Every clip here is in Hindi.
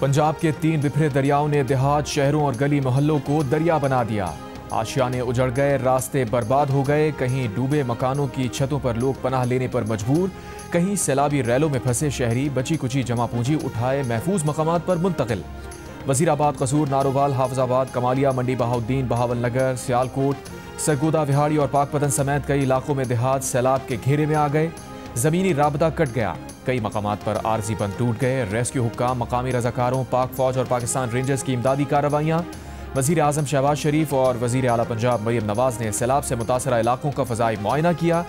पंजाब के 3 बिखरे दरियाओं ने देहात, शहरों और गली मोहल्लों को दरिया बना दिया। आशियाने उजड़ गए, रास्ते बर्बाद हो गए। कहीं डूबे मकानों की छतों पर लोग पनाह लेने पर मजबूर, कहीं सैलाबी रैलों में फंसे शहरी बची कुची जमा पूंजी उठाए महफूज मकामात पर मुंतकिल। वजीराबाद, कसूर, नारोवाल, हाफजाबाद, कमालिया, मंडी बहाउद्दीन, बहावल नगर, सियालकोट, सरगोदा, विहाड़ी और पाकपतन समेत कई इलाकों में देहात सैलाब के घेरे में आ गए। जमीनी राबता कट गया, कई मकामात पर आरजी बंद टूट गए। रेस्क्यू हुक्काम, मकामी रजाकारों, पाक फौज और पाकिस्तान रेंजर्स की इमदादी कार्रवाइयाँ। वजीर आजम शहबाज शरीफ और वजीर आला पंजाब मरियम नवाज ने सैलाब से मुतासरा इलाकों का फजाई मुआयना किया,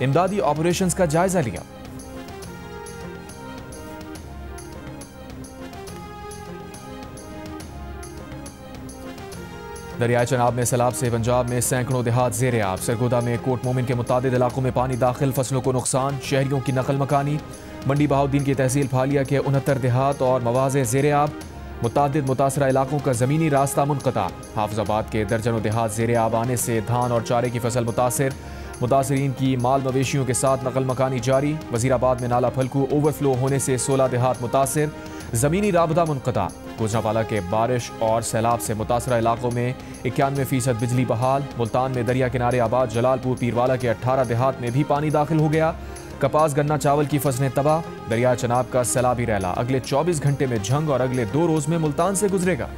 इमदादी ऑपरेशंस का जायजा लिया। दरियाए चनाब में सैलाब से पंजाब में सैकड़ों देहात ज़ेरे आब। सरगोदा में कोट मोमिन के मुतादिद इलाकों में पानी दाखिल, फसलों को नुकसान, शहरियों की नकल मकानी। मंडी बहाउद्दीन की तहसील फालिया के 69 देहात और मवाज़े ज़ेरे आब। मुतादिद मुतासरा इलाकों का ज़मीनी रास्ता मुनक़ता। हाफजाबाद के दर्जनों देहात ज़ेरे आब आने से धान और चारे की फसल मुतासर। मुतासरीन की माल मवेशियों के साथ नकल मकानी जारी। वजीराबाद में नाला फलकू ओवरफ्लो होने से 16 देहात मुतासर, ज़मीनी राबता मुनक़ता। गुजरावाला के बारिश और सैलाब से मुतासरा इलाकों में 91% बिजली बहाल। मुल्तान में दरिया किनारे आबाद जलालपुर पीरवाला के 18 देहात में भी पानी दाखिल हो गया। कपास, गन्ना, चावल की फसलें तबाह। दरिया चनाब का सैलाबी रैला अगले 24 घंटे में झंग और अगले 2 रोज में मुल्तान से गुजरेगा।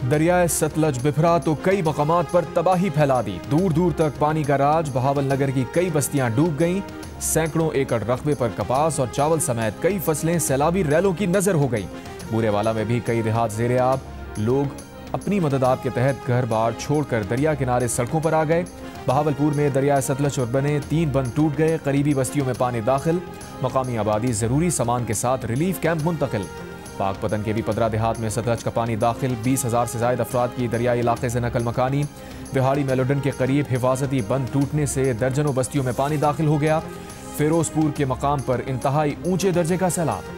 दरियाए सतलज बिफरा तो कई मकामात पर तबाही फैला दी। दूर दूर तक पानी का राज। बहावल नगर की कई बस्तियां डूब गईं। सैकड़ों एकड़ रकबे पर कपास और चावल समेत कई फसलें सैलाबी रैलों की नजर हो गईं। बूरेवाला में भी कई देहात ज़ेरे आब। लोग अपनी मददात के तहत घर बार छोड़कर दरिया किनारे सड़कों पर आ गए। बहावलपुर में दरिया सतलज और बने 3 बंद टूट गए। करीबी बस्तियों में पानी दाखिल। मकामी आबादी जरूरी सामान के साथ रिलीफ कैंप मुंतकिल। पाकपतन के भी 15 देहात में सतलज का पानी दाखिल। 20,000 से ज्यादा अफराद की दरियाई इलाके से नकल मकानी। विहाड़ी मेलोडन के करीब हिफाजती बंद टूटने से दर्जनों बस्तियों में पानी दाखिल हो गया। फिरोजपुर के मकाम पर इंतहाई ऊंचे दर्जे का सैलाब।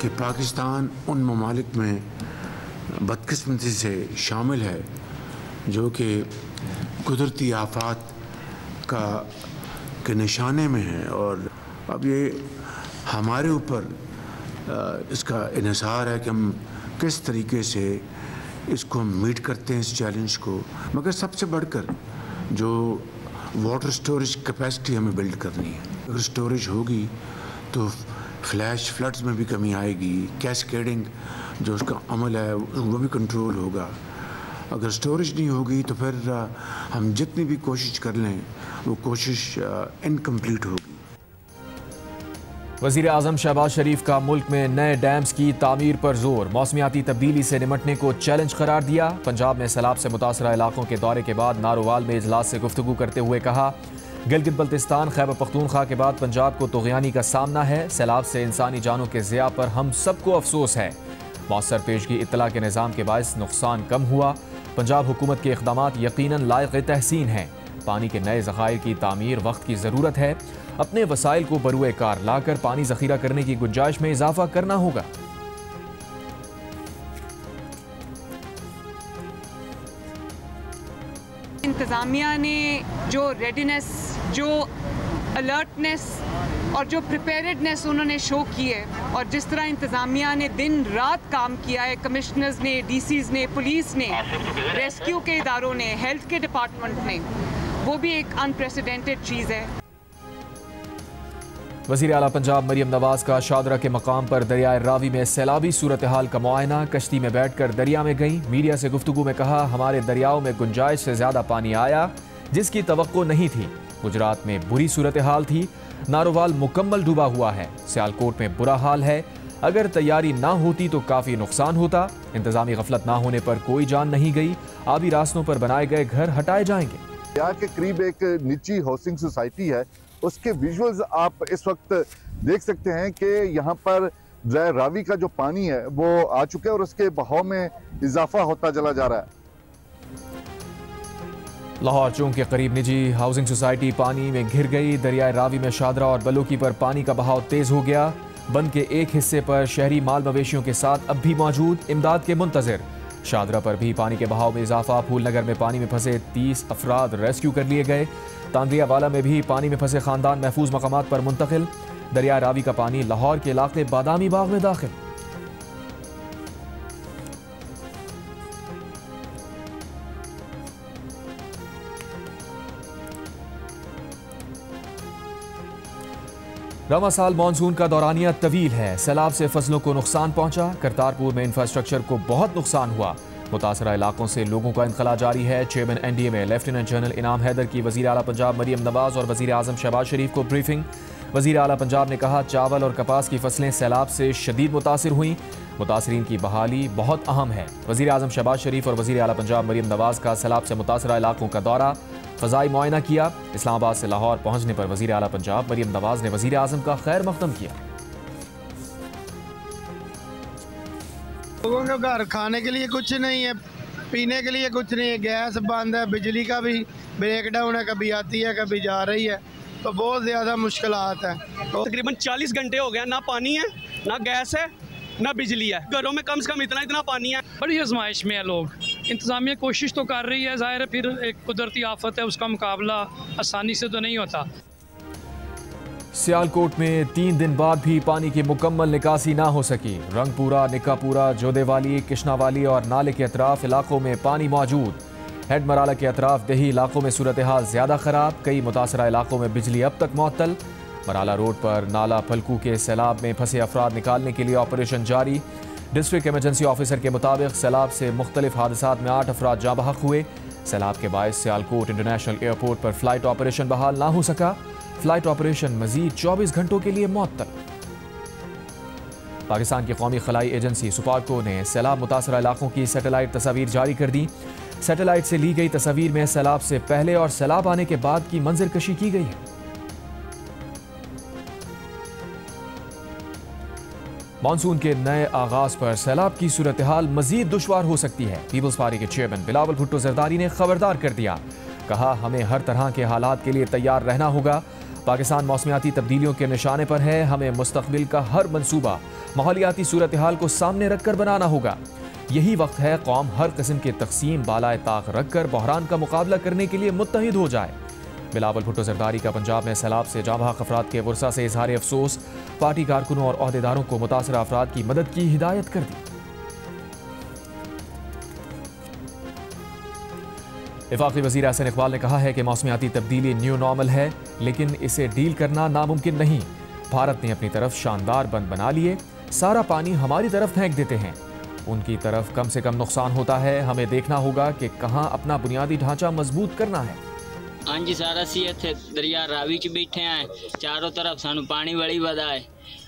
कि पाकिस्तान उन ममालिक में बदकिस्मती से शामिल है जो कि कुदरती आफात के निशाने में है, और अब ये हमारे ऊपर इसका इन्हिसार है कि हम किस तरीके से इसको मीट करते हैं, इस चैलेंज को। मगर सबसे बढ़कर जो वाटर स्टोरेज कैपेसिटी हमें बिल्ड करनी है। अगर स्टोरेज होगी तो फ्लैश फ्लड्स में भी कमी आएगी। कैस्केडिंग जो उसका अमल है वो भी कंट्रोल होगा। अगर स्टोरेज नहीं होगी तो फिर हम जितनी भी कोशिश कर लें वो कोशिश इनकम्प्लीट होगी। वज़ीर आज़म शहबाज शरीफ का मुल्क में नए डैम्स की तामीर पर जोर। मौसमियाती तब्दीली से निमटने को चैलेंज करार दिया। पंजाब में सैलाब से मुतासरा इलाकों के दौरे के बाद नारोवाल में इजलास से गुफ्तगू करते हुए कहा, गिलगित बल्तिस्तान, खैबर पख्तूनख्वा के बाद पंजाब को तुग़यानी का सामना है। सैलाब से इंसानी जानों के ज़िया पर हम सबको अफसोस है। मौसर पेशगी इत्तला के निज़ाम के बायस नुकसान कम हुआ। पंजाब हुकूमत के इक़दामात यकीनन लायक़ तहसीन हैं। पानी के नए ज़खायर की तामीर वक्त की ज़रूरत है। अपने वसाइल को बरुए कार लाकर पानी ज़ख़ीरा करने की गुंजाइश में इजाफा करना होगा। इंतज़ामिया ने जो रेडीनेस, जो अलर्टनेस और जो प्रिपेयर्डनेस उन्होंने शो की है, और जिस तरह इंतज़ामिया ने दिन रात काम किया है, कमिश्नर्स ने, डीसीज ने, पुलिस ने, रेस्क्यू के इदारों ने, हेल्थ के डिपार्टमेंट ने, वो भी एक अनप्रेसिडेंटेड चीज़ है। वज़ीर आला पंजाब मरियम नवाज का शादरा के मकाम पर दरियाए रावी में सैलाबी सूरत हाल का मुआयना। कश्ती में बैठकर दरिया में गई। मीडिया से गुफ्तगू में कहा, हमारे दरियाओं में गुंजाइश से ज़्यादा पानी आया जिसकी तवक्को नहीं थी। गुजरात में बुरी सूरत हाल थी। नारोवाल मुकम्मल डूबा हुआ है। सियालकोट में बुरा हाल है। अगर तैयारी ना होती तो काफ़ी नुकसान होता। इंतजामी गफलत ना होने पर कोई जान नहीं गई। आबी रास्तों पर बनाए गए घर हटाए जाएंगे। यहाँ के करीब एक निजी हाउसिंग सोसाइटी है, उसके विजुअल्स आप इस वक्त देख सकते हैं कि यहाँ पर रावी का जो पानी है वो आ चुका है और उसके बहाव में इजाफा होता चला जा रहा है। लाहौर चौक के करीब निजी हाउसिंग सोसाइटी पानी में घिर गई। दरियाए रावी में शादरा और बलोकी पर पानी का बहाव तेज हो गया। बंद के एक हिस्से पर शहरी माल मवेशियों के साथ अब भी मौजूद। इमदाद के मुंतजर। शादरा पर भी पानी के बहाव में इजाफा, फूलनगर में पानी में फंसे 30 अफराद रेस्क्यू कर लिए गए। तांद्रियावाला में भी पानी में फंसे खानदान महफूज मकामात पर मुंतकिल। दरिया रावी का पानी लाहौर के इलाके बादामी बाग में दाखिल। रवां साल मानसून का दौरानिया तवील है, सैलाब से फसलों को नुकसान पहुंचा। करतारपुर में इंफ्रास्ट्रक्चर को बहुत नुकसान हुआ। मुतासरा इलाकों से लोगों का इंखला जारी है। चेयरमैन NDA में लेफ्टिनेंट जनरल इनाम हैदर की वज़ीर आला पंजाब मरियम नवाज और वज़ीर आज़म शहबाज शरीफ को ब्रीफिंग। वज़ीर आला पंजाब ने कहा, चावल और कपास की फसलें सैलाब से शदीद मुतासिर हुई, मुतासरीन की बहाली बहुत अहम है। वज़ीर आज़म शहबाज शरीफ और वज़ीर आला पंजाब मरियम नवाज का सैलाब से मुतासरा इलाकों का दौरा, फ़ज़ाई मुआयना किया। इस्लामाबाद से लाहौर पहुंचने पर वज़ीर आला पंजाब मरियम नवाज ने वज़ीर आज़म का खैर मकदम किया। लोगों के घर खाने के लिए कुछ नहीं है, पीने के लिए कुछ नहीं है, गैस बंद है, बिजली का भी ब्रेकडाउन है, कभी आती है कभी जा रही है, तो बहुत ज़्यादा मुश्किलात है। तो तकरीबन 40 घंटे हो गया, ना पानी है, ना गैस है, ना बिजली है। घरों में कम से कम इतना पानी है। बड़ी आजमाइश में है लोग। इंतज़ामिया कोशिश तो कर रही है, ज़ाहिर है फिर एक कुदरती आफत है, उसका मुकाबला आसानी से तो नहीं होता। सियालकोट में 3 दिन बाद भी पानी की मुकम्मल निकासी ना हो सकी। रंगपुरा, निकापुरा, जोदेवाली, किश्नावाली और नाले के अतराफ इलाकों में पानी मौजूद। हेड मराला के अतराफ दही इलाकों में सूरत हाल ज़्यादा ख़राब। कई मुतासरा इलाकों में बिजली अब तक मुअत्तल। मराला रोड पर नाला फलकू के सैलाब में फंसे अफराद निकालने के लिए ऑपरेशन जारी। डिस्ट्रिक्ट इमरजेंसी ऑफिसर के मुताबिक सैलाब से मुख्तलिफ हादसात में 8 अफराद जाँ बहक हुए। सैलाब के बायस सियालकोट इंटरनेशनल एयरपोर्ट पर फ्लाइट ऑपरेशन बहाल ना हो सका। फ्लाइट ऑपरेशन मजीद 24 घंटों के लिए मुअत्तल। पाकिस्तान की कौमी खलाई एजेंसी सुपार्को ने सैलाब मुतासरा इलाकों की सैटेलाइट तस्वीर जारी कर दी। सैटेलाइट से ली गई तस्वीर में सैलाब से पहले और सैलाब आने के बाद की मंजर कशी की गई है। मानसून के नए आगाज पर सैलाब की सूरत हाल मजीद दुश्वार हो सकती है। पीपल्स पार्टी के चेयरमैन बिलावल भुट्टो जरदारी ने खबरदार कर दिया, कहा हमें हर तरह के हालात के लिए तैयार रहना होगा। पाकिस्तान मौसमियाती तब्दीलियों के निशाने पर है, हमें मुस्तकबिल का हर मंसूबा माहौलियाती सूरत हाल को सामने रखकर बनाना होगा। यही वक्त है कौम हर किस्म के तकसीम बालाए ताक रखकर बहरान का मुकाबला करने के लिए मुत्तहिद हो जाए। बिलावल भुट्टो जरदारी का पंजाब में सैलाब से जाँ बहक अफराद के वर्षा से इजहार अफसोस। पार्टी कारकुनों और अहदेदारों को मुतासरा अफराद की मदद की हिदायत कर दी। वफाकी वज़ीर एहसन इकबाल ने कहा है कि मौसमियाती तब्दीली न्यू नॉर्मल है, लेकिन इसे डील करना नामुमकिन नहीं। भारत ने अपनी तरफ शानदार बंद बना लिए, सारा पानी हमारी तरफ फेंक देते हैं, उनकी तरफ कम से कम नुकसान होता है। हमें देखना होगा कि कहाँ अपना बुनियादी ढांचा मजबूत करना है। हाँ जी, सारा असी इत्थे दरिया रावी च बैठे हैं, चारों तरफ सानू पानी बड़ी वधा है,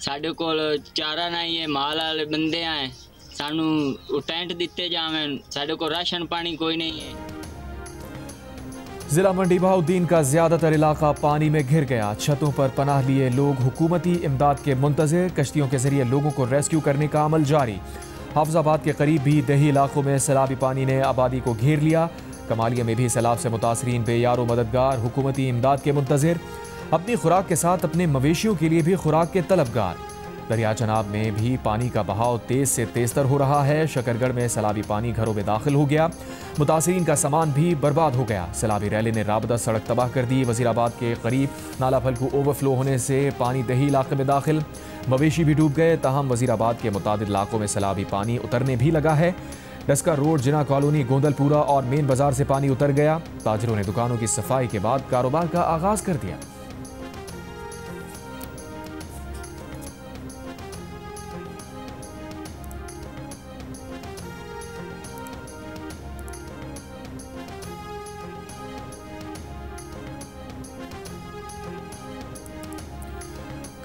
साडे कोल चारा नहीं है, माल वाले बंदे हैं, सानू टेंट दिते जावें, साडे कोल राशन पानी कोई नहीं है। जिला मंडी बहाउद्दीन का ज्यादातर इलाका पानी में घिर गया। छतों पर पनाह लिए लोग हुकूमती इमदाद के मुंतज़िर। कश्तियों के जरिए लोगों को रेस्क्यू करने का अमल जारी। हाफिजाबाद के करीब भी दही इलाकों में सैलाबी पानी ने आबादी को घेर लिया। कमालिया में भी सैलाब से मुतासरीन बेयारो मददगार, हुकूमती इमदाद के मुंतज़िर, अपनी खुराक के साथ अपने मवेशियों के लिए भी खुराक के तलबगार। दरिया चनाब में भी पानी का बहाव तेज से तेजतर हो रहा है। शकरगढ़ में सैलाबी पानी घरों में दाखिल हो गया, मुतासरीन का सामान भी बर्बाद हो गया। सैलाबी रैली ने राबता सड़क तबाह कर दी। वजीराबाद के करीब नाला फलकू ओवरफ्लो होने से पानी दही इलाके में दाखिल, मवेशी भी डूब गए। ताहम वजीराबाद के मुतादिद इलाकों में सैलाबी पानी उतरने भी लगा है। डस्का रोड, जिना कॉलोनी, गोंदलपुरा और मेन बाजार से पानी उतर गया। ताजिरों ने दुकानों की सफाई के बाद कारोबार का आगाज कर दिया।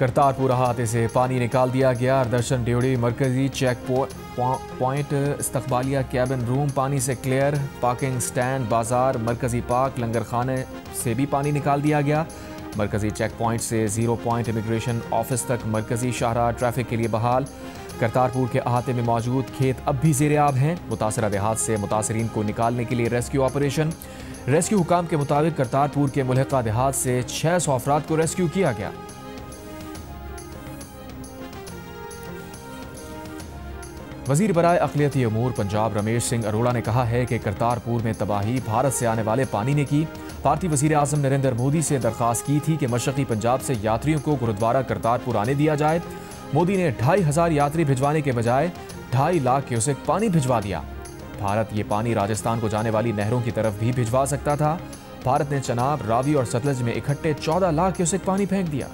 करतारपुर अहाते से पानी निकाल दिया गया। दर्शन ड्योड़ी मरकजी चेक पॉइंट, इस्तकबालिया कैबिन रूम पानी से क्लियर। पार्किंग स्टैंड, बाजार, मरकजी पार्क, लंगर खाने से भी पानी निकाल दिया गया। मरकजी चेक पॉइंट से 0 पॉइंट इमिग्रेशन ऑफिस तक मरकजी शाहराह ट्रैफिक के लिए बहाल। करतारपुर के अहाते में मौजूद खेत अब भी ज़ेरे आब हैं। मुतासरा देहात से मुतासरीन को निकालने के लिए रेस्क्यू ऑपरेशन। रेस्क्यू हुकाम के मुताबिक करतारपुर के मुल्हिका देहात से 600 अफराद को रेस्क्यू किया गया। वजीर बराए अक़लियती अमूर पंजाब रमेश सिंह अरोड़ा ने कहा है कि करतारपुर में तबाही भारत से आने वाले पानी ने की। भारतीय वजीर आज़म नरेंद्र मोदी से दरख्वास्त की थी कि मशरक़ी पंजाब से यात्रियों को गुरुद्वारा करतारपुर आने दिया जाए। मोदी ने 2500 यात्री भिजवाने के बजाय 2.5 लाख क्यूसेक पानी भिजवा दिया। भारत ये पानी राजस्थान को जाने वाली नहरों की तरफ भी भिजवा सकता था। भारत ने चनाब, रावी और सतलज में इकट्ठे 14 लाख क्यूसेक पानी फेंक दिया।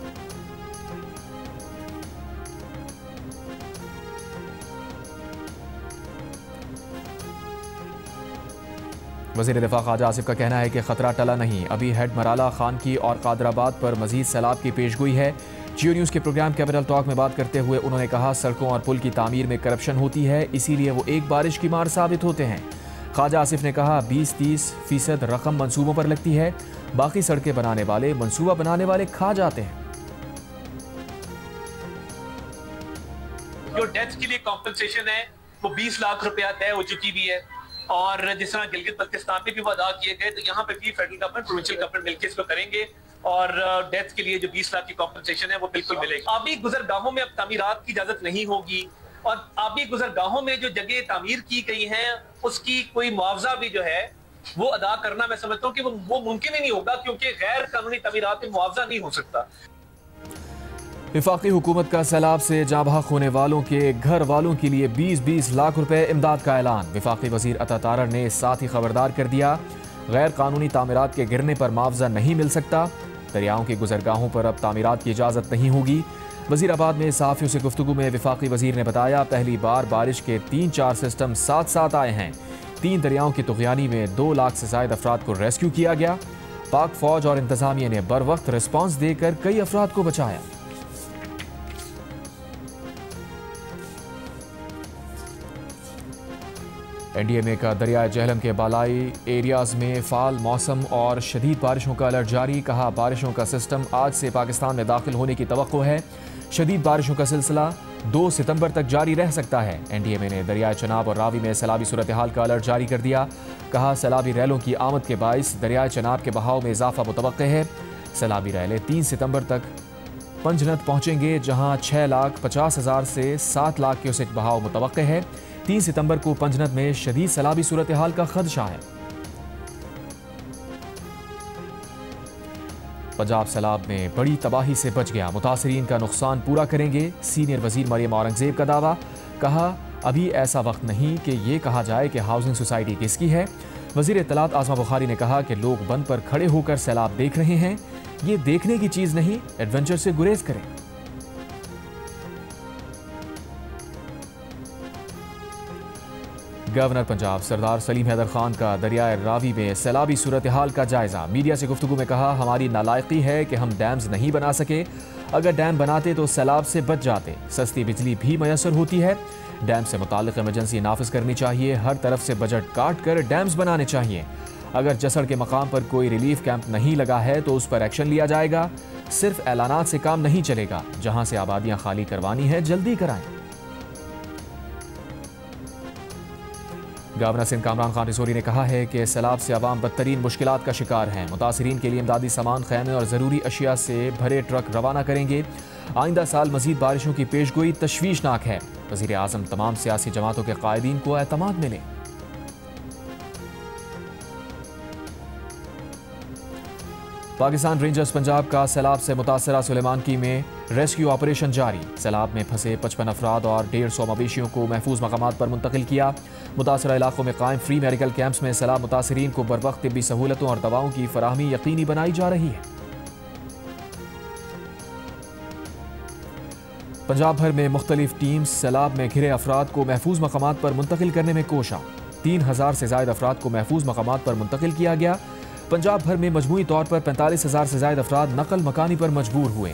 वज़ीर दिफा ख्वाजा आसिफ का कहना है कि खतरा टला नहीं, अभी हेड मराला, खान की और कादराबाद पर मजीद सैलाब की पेशगोई है। जियो न्यूज़ के प्रोग्राम कैपिटल टॉक में बात करते हुए उन्होंने कहा, सड़कों और पुल की तामीर में करप्शन होती है, इसीलिए वो एक बारिश की मार साबित होते हैं। ख्वाजा आसिफ ने कहा, 20-30% रकम मंसूबों पर लगती है, बाकी सड़कें बनाने वाले, मंसूबा बनाने वाले खा जाते हैं। जो डेथ के लिए कॉम्पनसेशन है वो 20 लाख रुपया तय हो चुकी भी है, और जिस तरह गिलगित बल्तिस्तान में भी वो अदा किए गए, तो यहाँ पे भी फेडरल गवर्नमेंट, प्रोविंशियल गवर्नमेंट मिलकर इसको करेंगे और डेथ के लिए जो 20 लाख की कॉम्पनसेशन है वो बिल्कुल मिलेगी। आबी गुजरगाहों में अब तामीरात की इजाजत नहीं होगी, और आबी गुजरगाहों में जो जगह तामीर की गई हैं उसकी कोई मुआवजा भी जो है वो अदा करना, मैं समझता हूँ कि वो मुमकिन ही नहीं होगा, क्योंकि गैर कानूनी तामीरात में मुआवजा नहीं हो सकता। वफाकी हुकूमत का सैलाब से जाँ बहक होने वालों के घर वालों के लिए 20-20 लाख रुपए इमदाद का ऐलान। वफाकी वजीर अता तारड़ ने साथ ही खबरदार कर दिया, गैर कानूनी तामीरात के गिरने पर मुआवजा नहीं मिल सकता। दरियाओं की गुजरगाहों पर अब तामीरात की इजाज़त नहीं होगी। वजीराबाद में सहाफ़ियों से गुफ्तगू में वफाकी वजीर ने बताया, पहली बार बारिश के 3-4 सिस्टम साथ साथ आए हैं। 3 दरियाओं की तुग़यानी में 2 लाख से ज़ायद अफराद को रेस्क्यू किया गया। पाक फौज और इंतज़ामिया ने बर वक्त रिस्पॉन्स देकर कई अफराद को बचाया। NDMA का दरियाए जहलम के बालाई एरियाज में फाल मौसम और शदीद बारिशों का अलर्ट जारी। कहा, बारिशों का सिस्टम आज से पाकिस्तान में दाखिल होने की तवक्को है। शदीद बारिशों का सिलसिला 2 सितंबर तक जारी रह सकता है। NDMA ने दरियाए चनाब और रावी में सैलाबी सूरत हाल का अलर्ट जारी कर दिया। कहा, सैलाबी रैलों की आमद के बाइस दरियाए चनाब के बहाव में इजाफा मुतवक्के है। सैलाबी रैलें 3 सितंबर तक पंजनत पहुंचेंगे, जहां 6,50,000 से 7 लाख क्यूसेक बहाव मुतवक्के है। 3 सितंबर को पंजनत में शदीद सैलाबी सूरत हाल का खदशा है। पंजाब सैलाब में बड़ी तबाही से बच गया, मुतासरीन का नुकसान पूरा करेंगे, सीनियर वजीर मरियम औरंगजेब का दावा। कहा, अभी ऐसा वक्त नहीं कि ये कहा जाए कि हाउसिंग सोसाइटी किसकी है। वजीर इत्तलात आज़मा बुखारी ने कहा कि लोग बंद पर खड़े होकर सैलाब देख रहे हैं, ये देखने की चीज नहीं, एडवेंचर से गुरेज करें। गवर्नर पंजाब सरदार सलीम हैदर खान का दरियाए रावी में सैलाबी सूरत हाल का जायजा। मीडिया से गुफ्तगू में कहा, हमारी नालायकी है कि हम डैम्स नहीं बना सके, अगर डैम बनाते तो सैलाब से बच जाते। सस्ती बिजली भी मैसर होती है। डैम से मुताल्लिक इमरजेंसी नाफिज करनी चाहिए, हर तरफ से बजट काट कर डैम्स बनाने चाहिए। अगर जसड़ के मकाम पर कोई रिलीफ कैंप नहीं लगा है तो उस पर एक्शन लिया जाएगा। सिर्फ ऐलानात से काम नहीं चलेगा, जहां से आबादियां खाली करवानी है जल्दी कराएं। गवर्नर सिंध कामरान खान रिसोरी ने कहा है कि सैलाब से अवाम बदतरीन मुश्किलात का शिकार हैं। मुतासरीन के लिए इमदादी सामान, खैमे और ज़रूरी अशिया से भरे ट्रक रवाना करेंगे। आइंदा साल मजीद बारिशों की पेशगोई तशवीशनाक है। वज़ीर आज़म तमाम सियासी जमातों के कायदीन को एतमाद मिले। पाकिस्तान रेंजर्स पंजाब का सैलाब से मुतासरा सुलेमानकी में रेस्क्यू ऑपरेशन जारी। सैलाब में फंसे 55 अफराद और 150 मवेशियों को महफूज मकामात पर मुंतकिल किया। मुतासरा इलाकों में कायम फ्री मेडिकल कैंप्स में सैलाब मुतासरीन को बर वक्त तिब्बी सहूलतों और दवाओं की फराहमी यकीनी बनाई जा रही है। पंजाब भर में मुख्तलिफ टीम्स सैलाब में घिरे अफराद को महफूज मकामात पर मुंतकिल करने में कोशा। 3000 से ज्यादा अफराद को महफूज मकामात पर मुंतकिल किया गया। पंजाब भर में मजमूई तौर पर 45,000 से ज्यादा अफराद नकल मकानी पर मजबूर हुए।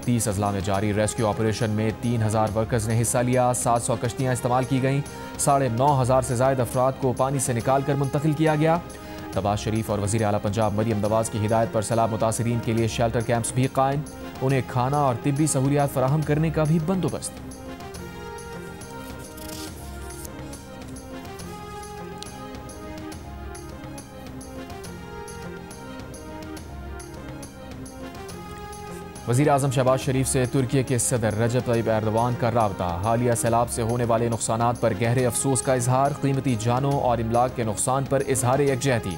30 अजला में जारी रेस्क्यू ऑपरेशन में 3000 वर्कर्स ने हिस्सा लिया। 700 कश्तियां इस्तेमाल की गईं। 9,500 से ज्यादा अफराद को पानी से निकाल कर मुंतकिल किया गया। नवाज शरीफ और वज़ीर आला पंजाब मरियम नवाज की हिदायत पर सैलाब मुतासरीन के लिए शेल्टर कैंप्स भी कायम, उन्हें खाना और तिब्बी सहूलियात फराहम करने का भी बंदोबस्त। वज़ीर आज़म शहबाज शरीफ से तुर्की के सदर रजब तय्यब एर्दोगान का राबता। हालिया सैलाब से होने वाले नुकसानात पर गहरे अफसोस का इजहार। कीमती जानों और इमलाक के नुकसान पर इजहार यकजहती।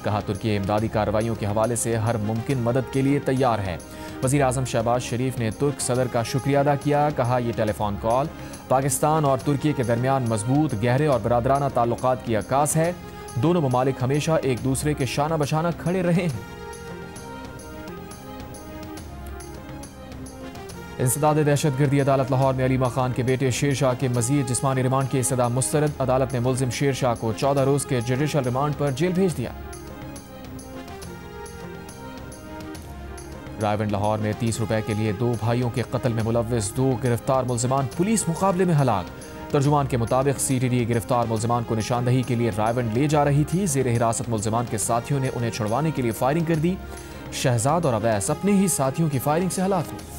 कहा तुर्की इमदादी कार्रवाइयों के हवाले से हर मुमकिन मदद के लिए तैयार है। वज़ीर आज़म शहबाज शरीफ ने तुर्क सदर का शुक्रिया अदा किया। कहा यह टेलीफोन कॉल पाकिस्तान और तुर्की के दरमियान मजबूत, गहरे और बरादराना ताल्लुकात की अक्कास है। दोनों ममालिक हमेशा एक दूसरे के शाना बशाना खड़े रहे हैं। इंसदाद दहशतगर्दी अदालत लाहौर में अली खान के बेटे शेर शाह के मजीद जिस्मानी रिमांड की सदा मुस्तरद। अदालत ने मुलजिम शेर शाह को 14 रोज के जुडिशल रिमांड पर जेल भेज दिया। रायवंड लाहौर में 30 रुपए के लिए 2 भाइयों के कत्ल में मुलव्विस 2 गिरफ्तार मुलजिमान पुलिस मुकाबले में हलाक। तर्जुमान के मुताबिक CTD गिरफ्तार मुलजिमान को निशानदही के लिए रायवंड ले जा रही थी। जेर हिरासत मुलजिमान के साथियों ने उन्हें छुड़वाने के लिए फायरिंग कर दी। शहजाद और अवैस अपने ही साथियों की फायरिंग से हलाक हुए।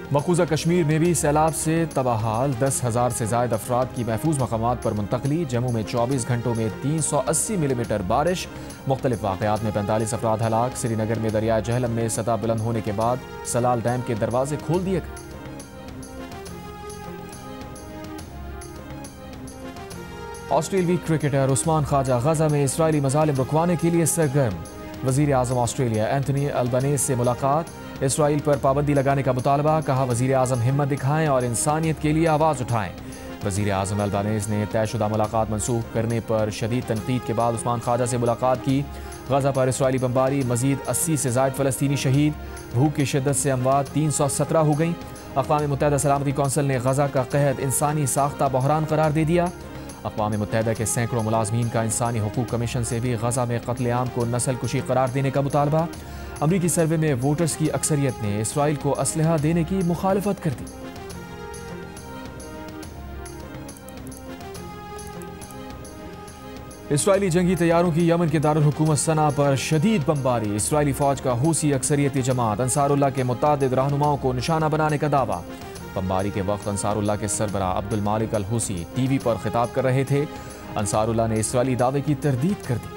मकबूजा कश्मीर में भी सैलाब से तबाहाल 10,000 से ज्यादा अफराद की महफूज मकामात पर मुंतकली। जम्मू में 24 घंटों में 380 मिलीमीटर बारिश। मुख्तलिफ वाक़यात में 45 अफराद हलाक। श्रीनगर में दरिया जहलम में सतह बुलंद होने के बाद सलाल डैम के दरवाजे खोल दिए गए। ऑस्ट्रेलियाई क्रिकेटर उस्मान ख्वाजा गजा में इसराइली मजालिम रुकवाने के लिए सरगर्म। वजीर आजम ऑस्ट्रेलिया एंथनी अल्बनीज़ से मुलाकात। इसराइल पर पाबंदी लगाने का मुतालबा। कहा वजीर आजम हिम्मत दिखाएं और इंसानियत के लिए आवाज़ उठाएं। वजीर आजम अल्बनीज़ ने तयशुदा मुलाकात मनसूख करने पर शदीद तनकीद के बाद उस्मान ख्वाजा से मुलाकात की। गजा पर इसराइली बमबारी, मजीद 80 से ज़ायद फ़लस्तीनी शहीद। भूख की शिद्दत से अमवात 317 हो गई। अक़वाम मुत्तहिदा सलामती कौंसिल ने गजा का कहद इंसानी साख्ता बहरान करार दे दिया। अक़वाम मुत्तहिदा के सैकड़ों मुलाजमीन का इंसानी हुकूक कमीशन से भी गजा में कत्लेआम को नस्ल कुशी करार देने का मुतालबा। अमरीकी सर्वे में वोटर्स की अक्सरियत ने इसराइल को असलहा देने की मुखालफत कर दी। इसराइली जंगी तैयारों की यमन के दारुल हुकूमत सना पर शदीद बमबारी। इसराइली फौज का हूसी अक्सरियती जमात अंसारुल्लाह के मुतादिद रहनुमाओं को निशाना बनाने का दावा। बमबारी के वक्त अंसारुल्लाह के सरबरा अब्दुल मालिक अल हुसी टीवी पर खिताब कर रहे थे। अंसारुल्लाह ने इसराइली दावे की तरदीद कर दी।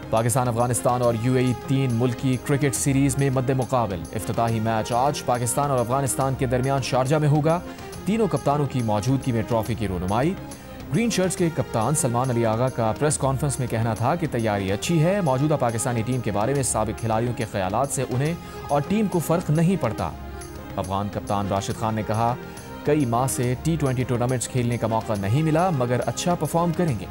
पाकिस्तान, अफगानिस्तान और UAE 3 मुल्की क्रिकेट सीरीज में मद्दे मुकाबिल। इफ्तिताही मैच आज पाकिस्तान और अफगानिस्तान के दरमियान शारजा में होगा। तीनों कप्तानों की मौजूदगी में ट्रॉफी की रोनुमाई। ग्रीन शर्ट्स के कप्तान सलमान अली आगा का प्रेस कॉन्फ्रेंस में कहना था कि तैयारी अच्छी है। मौजूदा पाकिस्तानी टीम के बारे में साबिक खिलाड़ियों के ख्यालात से उन्हें और टीम को फ़र्क नहीं पड़ता। अफगान कप्तान राशिद खान ने कहा कई माह से T20 टूर्नामेंट्स खेलने का मौका नहीं मिला मगर अच्छा परफॉर्म करेंगे।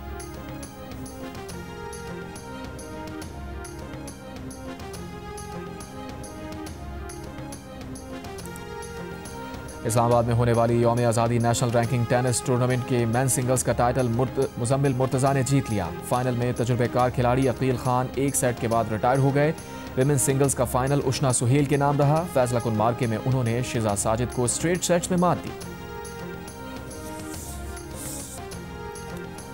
इस्लामाबाद में होने वाली यौम आज़ादी नेशनल रैंकिंग टेनिस टूर्नामेंट के मेन सिंगल्स का टाइटल मुजम्मिल मुर्तज़ा ने जीत लिया। फाइनल में तजुर्बेकार खिलाड़ी अकील खान एक सेट के बाद रिटायर हो गए। विमेन सिंगल्स का फाइनल उष्ना सुहेल के नाम रहा। फैसला कुन मार्के में उन्होंने शिजा साजिद को स्ट्रेट सेट्स में मात दी।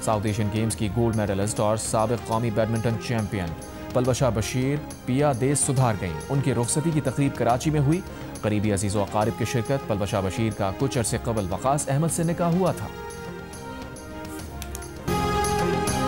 साउथ एशियन गेम्स की गोल्ड मेडलिस्ट और साबिक कौमी बैडमिंटन चैंपियन पलवशा बशीर पिया देश सुधार गईं। उनकी रुखसती की तकरीब कराची में हुई। करीबी अजीज़ व अकारिब की शिरकत। पलवशा बशीर का कुछ अरसे कबल वकास अहमद से निकाह हुआ था।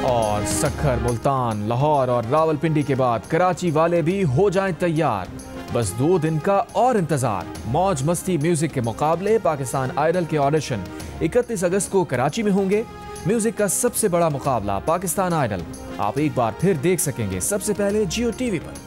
और सक्खर, मुल्तान, लाहौर और रावलपिंडी के बाद कराची वाले भी हो जाएं तैयार। बस 2 दिन का और इंतजार। मौज मस्ती म्यूजिक के मुकाबले पाकिस्तान आइडल के ऑडिशन 31 अगस्त को कराची में होंगे। म्यूजिक का सबसे बड़ा मुकाबला पाकिस्तान आइडल आप एक बार फिर देख सकेंगे सबसे पहले जियो टीवी पर।